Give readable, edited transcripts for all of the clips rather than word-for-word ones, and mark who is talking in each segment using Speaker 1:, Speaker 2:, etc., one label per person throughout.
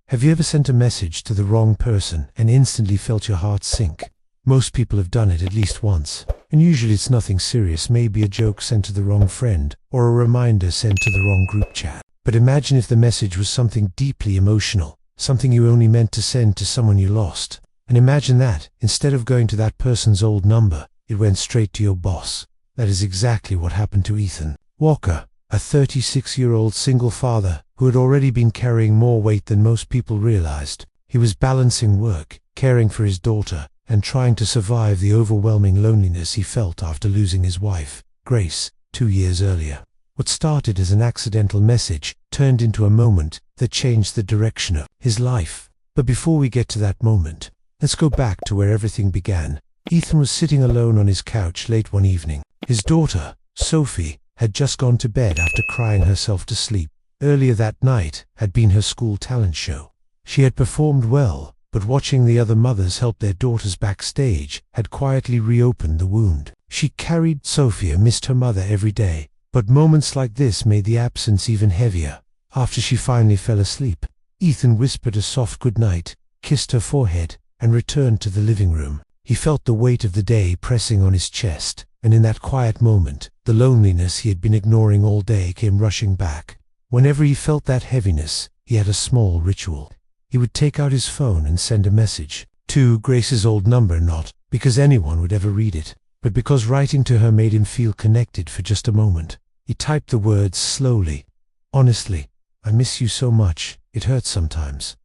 Speaker 1: Have you ever sent a message to the wrong person and instantly felt your heart sink? Most people have done it at least once, and usually it's nothing serious, maybe a joke sent to the wrong friend or a reminder sent to the wrong group chat. But imagine if the message was something deeply emotional, something you only meant to send to someone you lost. And imagine that, instead of going to that person's old number, it went straight to your boss. That is exactly what happened to Ethan Walker, a 36-year-old single father who had already been carrying more weight than most people realized. He was balancing work, caring for his daughter, and trying to survive the overwhelming loneliness he felt after losing his wife, Grace, 2 years earlier. What started as an accidental message turned into a moment that changed the direction of his life. But before we get to that moment, let's go back to where everything began. Ethan was sitting alone on his couch late one evening. His daughter, Sophie, had just gone to bed after crying herself to sleep. Earlier that night had been her school talent show. She had performed well, but watching the other mothers help their daughters backstage had quietly reopened the wound. She carried Sophia, missed her mother every day, but moments like this made the absence even heavier. After she finally fell asleep, Ethan whispered a soft goodnight, kissed her forehead, and returned to the living room. He felt the weight of the day pressing on his chest, and in that quiet moment, the loneliness he had been ignoring all day came rushing back. Whenever he felt that heaviness, he had a small ritual. He would take out his phone and send a message to Grace's old number, not because anyone would ever read it, but because writing to her made him feel connected for just a moment. He typed the words slowly. "Honestly, I miss you so much, it hurts sometimes."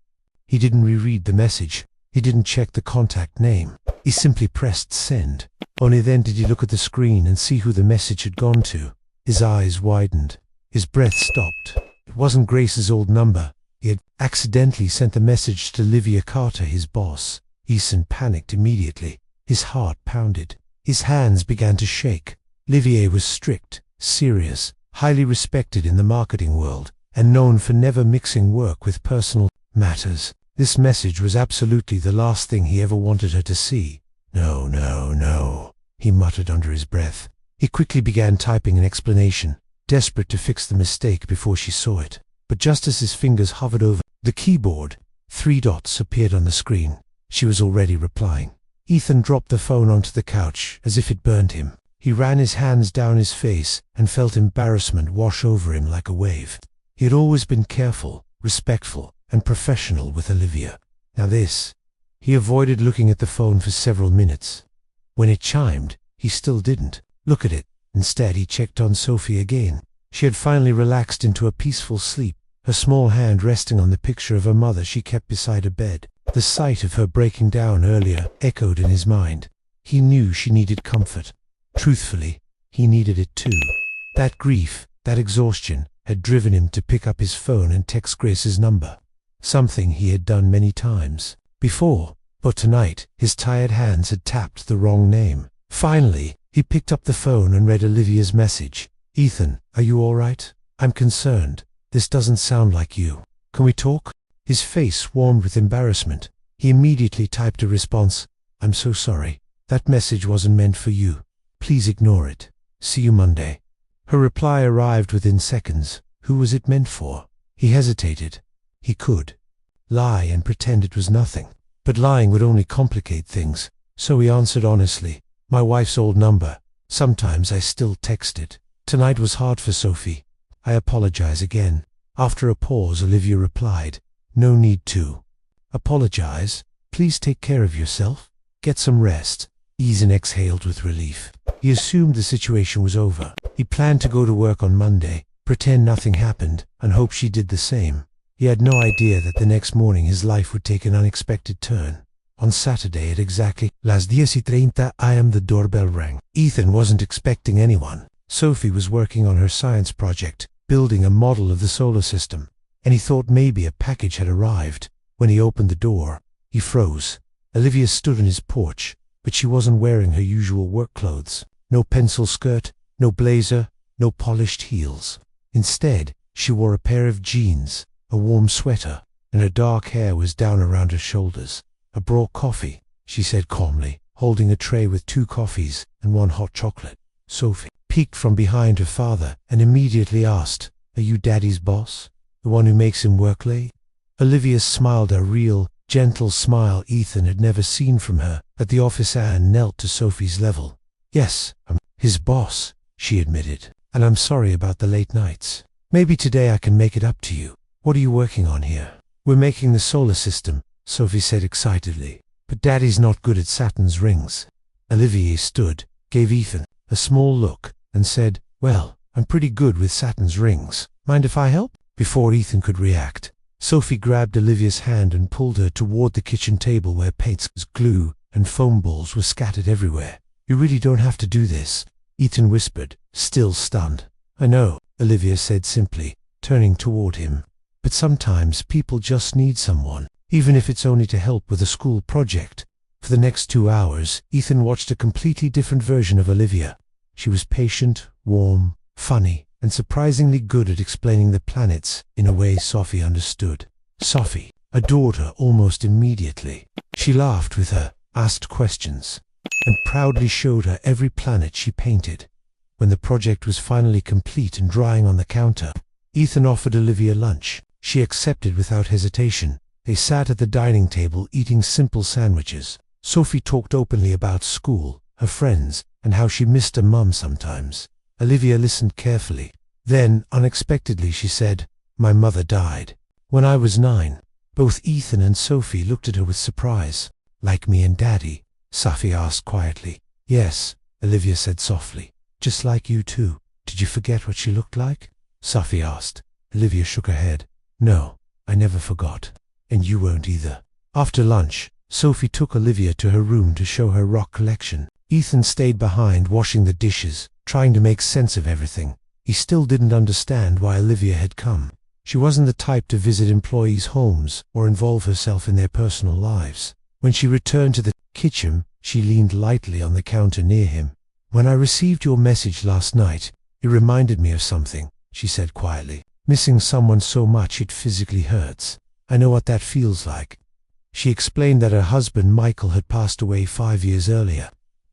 Speaker 1: He didn't reread the message. He didn't check the contact name. He simply pressed send. Only then did he look at the screen and see who the message had gone to. His eyes widened. His breath stopped. It wasn't Grace's old number. He had accidentally sent the message to Olivia Carter, his boss. Ethan panicked immediately. His heart pounded. His hands began to shake. Olivia was strict, serious, highly respected in the marketing world, and known for never mixing work with personal matters. This message was absolutely the last thing he ever wanted her to see. "No, no, no," he muttered under his breath. He quickly began typing an explanation, desperate to fix the mistake before she saw it. But just as his fingers hovered over the keyboard, 3 dots appeared on the screen. She was already replying. Ethan dropped the phone onto the couch as if it burned him. He ran his hands down his face and felt embarrassment wash over him like a wave. He had always been careful, respectful, and professional with Olivia. Now this. He avoided looking at the phone for several minutes. When it chimed, he still didn't look at it. Instead, he checked on Sophie again. She had finally relaxed into a peaceful sleep, her small hand resting on the picture of her mother she kept beside her bed. The sight of her breaking down earlier echoed in his mind. He knew she needed comfort. Truthfully, he needed it too. That grief, that exhaustion, had driven him to pick up his phone and text Grace's number. Something he had done many times before, but tonight his tired hands had tapped the wrong name. Finally, he picked up the phone and read Olivia's message. "Ethan, are you all right? I'm concerned. This doesn't sound like you. Can we talk?" His face warmed with embarrassment. He immediately typed a response. "I'm so sorry. That message wasn't meant for you. Please ignore it. See you Monday." Her reply arrived within seconds. Who was it meant for? He hesitated. He could lie and pretend it was nothing, but lying would only complicate things. So he answered honestly, "My wife's old number. Sometimes I still text it. Tonight was hard for Sophie. I apologize again." After a pause, Olivia replied, "No need to apologize. Please take care of yourself. Get some rest." Ethan exhaled with relief. He assumed the situation was over. He planned to go to work on Monday, pretend nothing happened, and hope she did the same. He had no idea that the next morning his life would take an unexpected turn. On Saturday at exactly las 10:30 a.m. the doorbell rang. Ethan wasn't expecting anyone. Sophie was working on her science project, building a model of the solar system, and he thought maybe a package had arrived. When he opened the door, he froze. Olivia stood on his porch, but she wasn't wearing her usual work clothes. No pencil skirt, no blazer, no polished heels. Instead, she wore a pair of jeans, a warm sweater, and her dark hair was down around her shoulders. "I brought coffee," she said calmly, holding a tray with 2 coffees and 1 hot chocolate. Sophie peeked from behind her father and immediately asked, "Are you Daddy's boss? The one who makes him work late?" Olivia smiled, a real, gentle smile Ethan had never seen from her. At the office, Anne knelt to Sophie's level. "Yes, I'm his boss," she admitted, "and I'm sorry about the late nights. Maybe today I can make it up to you. What are you working on here?" "We're making the solar system," Sophie said excitedly. "But Daddy's not good at Saturn's rings." Olivia stood, gave Ethan a small look, and said, "Well, I'm pretty good with Saturn's rings. Mind if I help?" Before Ethan could react, Sophie grabbed Olivia's hand and pulled her toward the kitchen table where paints, glue, and foam balls were scattered everywhere. "You really don't have to do this," Ethan whispered, still stunned. "I know," Olivia said simply, turning toward him. "But sometimes people just need someone, even if it's only to help with a school project." For the next 2 hours, Ethan watched a completely different version of Olivia. She was patient, warm, funny, and surprisingly good at explaining the planets in a way Sophie understood. Sophie adored her almost immediately. She laughed with her, asked questions, and proudly showed her every planet she painted. When the project was finally complete and drying on the counter, Ethan offered Olivia lunch. She accepted without hesitation. They sat at the dining table eating simple sandwiches. Sophie talked openly about school, her friends, and how she missed her mum sometimes. Olivia listened carefully. Then, unexpectedly, she said, "My mother died when I was 9. Both Ethan and Sophie looked at her with surprise. "Like me and Daddy?" Sophie asked quietly. "Yes," Olivia said softly. "Just like you too." "Did you forget what she looked like?" Sophie asked. Olivia shook her head. "No, I never forgot. And you won't either." After lunch, Sophie took Olivia to her room to show her rock collection. Ethan stayed behind washing the dishes, trying to make sense of everything. He still didn't understand why Olivia had come. She wasn't the type to visit employees' homes or involve herself in their personal lives. When she returned to the kitchen, she leaned lightly on the counter near him. "When I received your message last night, it reminded me of something," she said quietly. "Missing someone so much it physically hurts. I know what that feels like." She explained that her husband Michael had passed away 5 years earlier.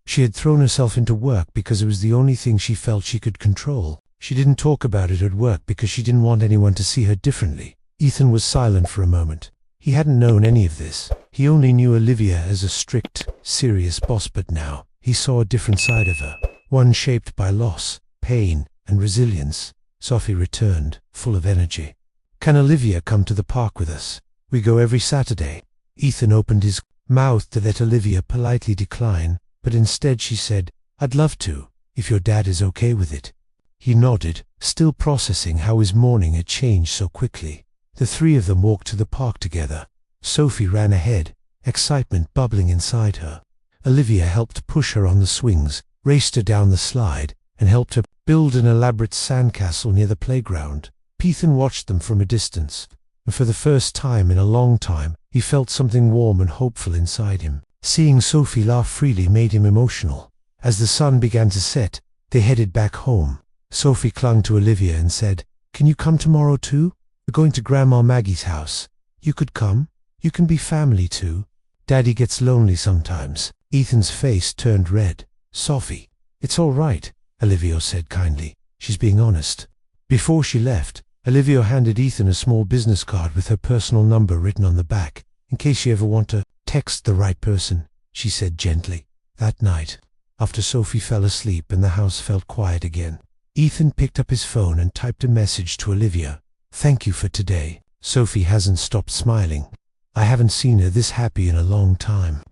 Speaker 1: She had thrown herself into work because it was the only thing she felt she could control. She didn't talk about it at work because she didn't want anyone to see her differently. Ethan was silent for a moment. He hadn't known any of this. He only knew Olivia as a strict, serious boss, but now he saw a different side of her, one shaped by loss, pain, and resilience. Sophie returned, full of energy. "Can Olivia come to the park with us? We go every Saturday." Ethan opened his mouth to let Olivia politely decline, but instead she said, "I'd love to, if your dad is okay with it." He nodded, still processing how his morning had changed so quickly. The three of them walked to the park together. Sophie ran ahead, excitement bubbling inside her. Olivia helped push her on the swings, raced her down the slide, and helped her build an elaborate sandcastle near the playground. Ethan watched them from a distance, and for the first time in a long time, he felt something warm and hopeful inside him. Seeing Sophie laugh freely made him emotional. As the sun began to set, they headed back home. Sophie clung to Olivia and said, "Can you come tomorrow too? We're going to Grandma Maggie's house. You could come. You can be family too. Daddy gets lonely sometimes." Ethan's face turned red. "Sophie, it's all right," Olivia said kindly. "She's being honest." Before she left, Olivia handed Ethan a small business card with her personal number written on the back, "In case you ever want to text the right person," she said gently. That night, after Sophie fell asleep and the house felt quiet again, Ethan picked up his phone and typed a message to Olivia. "Thank you for today." Sophie hasn't stopped smiling. "I haven't seen her this happy in a long time."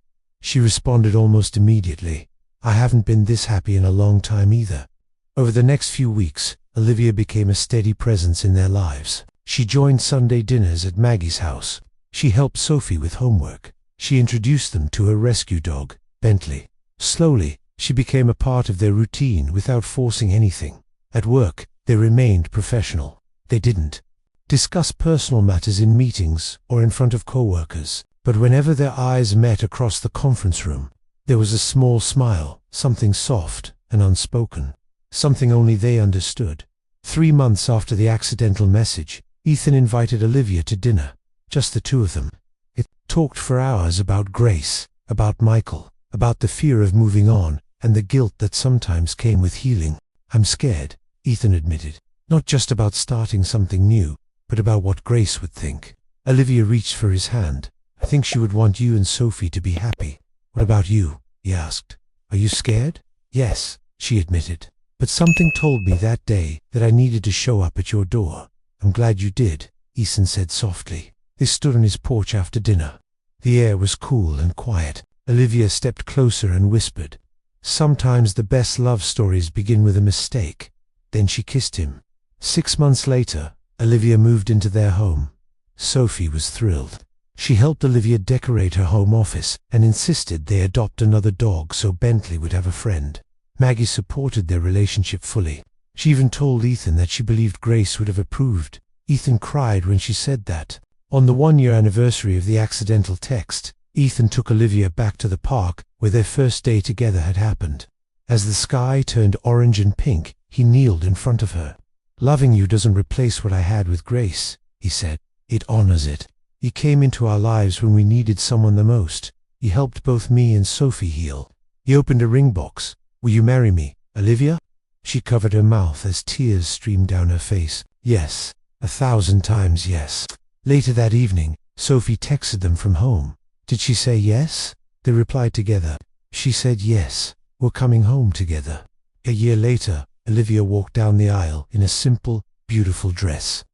Speaker 1: She responded almost immediately, "I haven't been this happy in a long time either." Over the next few weeks, Olivia became a steady presence in their lives. She joined Sunday dinners at Maggie's house. She helped Sophie with homework. She introduced them to her rescue dog, Bentley. Slowly, she became a part of their routine without forcing anything. At work, they remained professional. They didn't discuss personal matters in meetings or in front of co-workers, but whenever their eyes met across the conference room, there was a small smile, something soft and unspoken, something only they understood. 3 months after the accidental message, Ethan invited Olivia to dinner, just the two of them. It talked for hours about Grace, about Michael, about the fear of moving on, and the guilt that sometimes came with healing. "I'm scared," Ethan admitted, "not just about starting something new, but about what Grace would think." Olivia reached for his hand. I think she would want you and Sophie to be happy. What about you? He asked. Are you scared? Yes, she admitted. But something told me that day that I needed to show up at your door. I'm glad you did, Ethan said softly. They stood on his porch after dinner. The air was cool and quiet. Olivia stepped closer and whispered, "Sometimes the best love stories begin with a mistake." Then she kissed him. 6 months later, Olivia moved into their home. Sophie was thrilled. She helped Olivia decorate her home office and insisted they adopt another dog so Bentley would have a friend. Maggie supported their relationship fully. She even told Ethan that she believed Grace would have approved. Ethan cried when she said that. On the 1-year anniversary of the accidental text, Ethan took Olivia back to the park where their first day together had happened. As the sky turned orange and pink, he kneeled in front of her. "Loving you doesn't replace what I had with Grace," he said. "It honors it. You came into our lives when we needed someone the most. You helped both me and Sophie heal." He opened a ring box. "Will you marry me, Olivia?" She covered her mouth as tears streamed down her face. "Yes, 1,000 times yes." Later that evening, Sophie texted them from home. Did she say yes? They replied together. She said yes. We're coming home together. A year later, Olivia walked down the aisle in a simple, beautiful dress.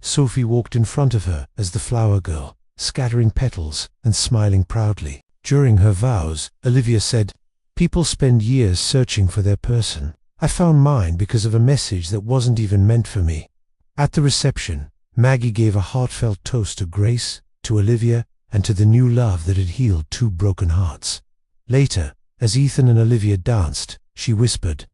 Speaker 1: Sophie walked in front of her as the flower girl, scattering petals and smiling proudly. During her vows, Olivia said, "People spend years searching for their person. I found mine because of a message that wasn't even meant for me." At the reception, Maggie gave a heartfelt toast to Grace, to Olivia, and to the new love that had healed 2 broken hearts. Later, as Ethan and Olivia danced, she whispered,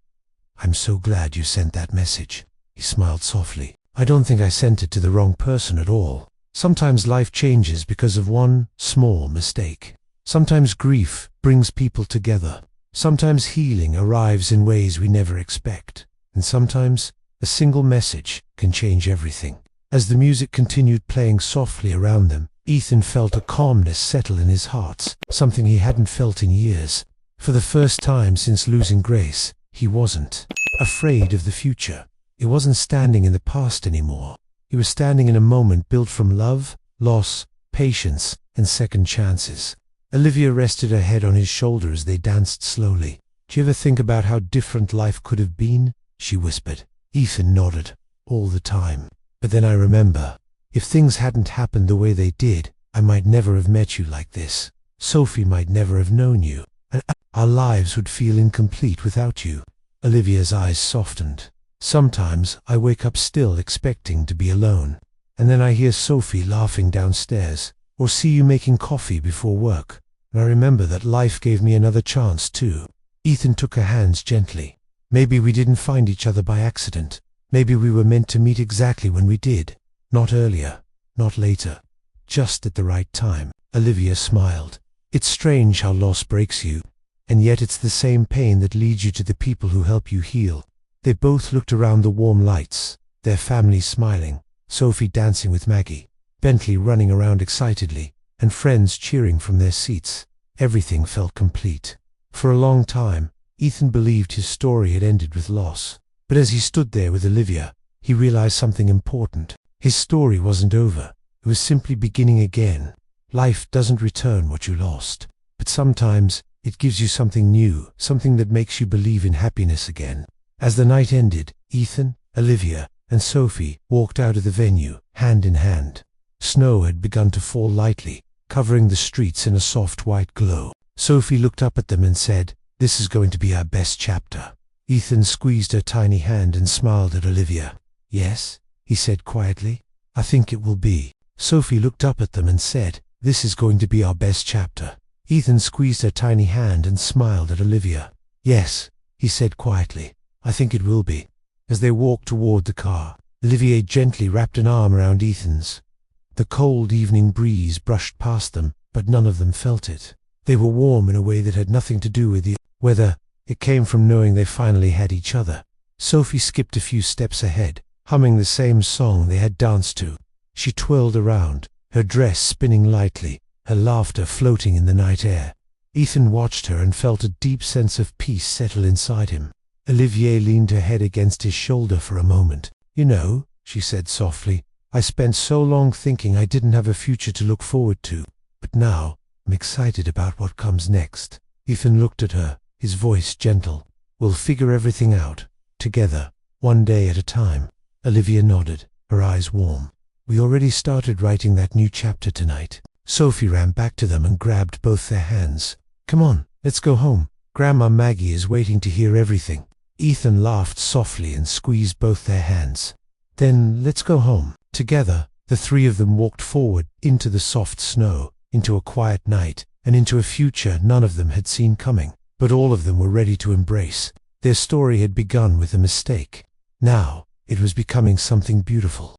Speaker 1: "I'm so glad you sent that message." He smiled softly. "I don't think I sent it to the wrong person at all. Sometimes life changes because of one small mistake. Sometimes grief brings people together. Sometimes healing arrives in ways we never expect. And sometimes a single message can change everything." As the music continued playing softly around them, Ethan felt a calmness settle in his heart, something he hadn't felt in years. For the first time since losing Grace, he wasn't afraid of the future. He wasn't standing in the past anymore. He was standing in a moment built from love, loss, patience, and second chances. Olivia rested her head on his shoulder as they danced slowly. "Do you ever think about how different life could have been?" she whispered. Ethan nodded. "All the time. But then I remember, if things hadn't happened the way they did, I might never have met you like this. Sophie might never have known you, and our lives would feel incomplete without you." Olivia's eyes softened. "Sometimes I wake up still expecting to be alone, and then I hear Sophie laughing downstairs, or see you making coffee before work, and I remember that life gave me another chance too." Ethan took her hands gently. "Maybe we didn't find each other by accident. Maybe we were meant to meet exactly when we did. Not earlier, not later, just at the right time." Olivia smiled. "It's strange how loss breaks you, and yet it's the same pain that leads you to the people who help you heal." They both looked around the warm lights, their family smiling, Sophie dancing with Maggie, Bentley running around excitedly, and friends cheering from their seats. Everything felt complete. For a long time, Ethan believed his story had ended with loss. But as he stood there with Olivia, he realized something important. His story wasn't over. It was simply beginning again. Life doesn't return what you lost, but sometimes it gives you something new, something that makes you believe in happiness again. As the night ended, Ethan, Olivia, and Sophie walked out of the venue, hand in hand. Snow had begun to fall lightly, covering the streets in a soft white glow. Sophie looked up at them and said, "This is going to be our best chapter." Ethan squeezed her tiny hand and smiled at Olivia. "Yes," he said quietly, "I think it will be." Sophie looked up at them and said, "This is going to be our best chapter." Ethan squeezed her tiny hand and smiled at Olivia. "Yes," he said quietly, "I think it will be." As they walked toward the car, Olivia gently wrapped an arm around Ethan's. The cold evening breeze brushed past them, but none of them felt it. They were warm in a way that had nothing to do with the weather. It came from knowing they finally had each other. Sophie skipped a few steps ahead, humming the same song they had danced to. She twirled around, her dress spinning lightly, her laughter floating in the night air. Ethan watched her and felt a deep sense of peace settle inside him. Olivia leaned her head against his shoulder for a moment. "You know," she said softly, I spent so long thinking I didn't have a future to look forward to. But now, I'm excited about what comes next." Ethan looked at her, his voice gentle. "We'll figure everything out, together, one day at a time." Olivia nodded, her eyes warm. "We already started writing that new chapter tonight." Sophie ran back to them and grabbed both their hands. "Come on, let's go home. Grandma Maggie is waiting to hear everything." Ethan laughed softly and squeezed both their hands. "Then let's go home." Together, the three of them walked forward into the soft snow, into a quiet night, and into a future none of them had seen coming, but all of them were ready to embrace. Their story had begun with a mistake. Now, it was becoming something beautiful.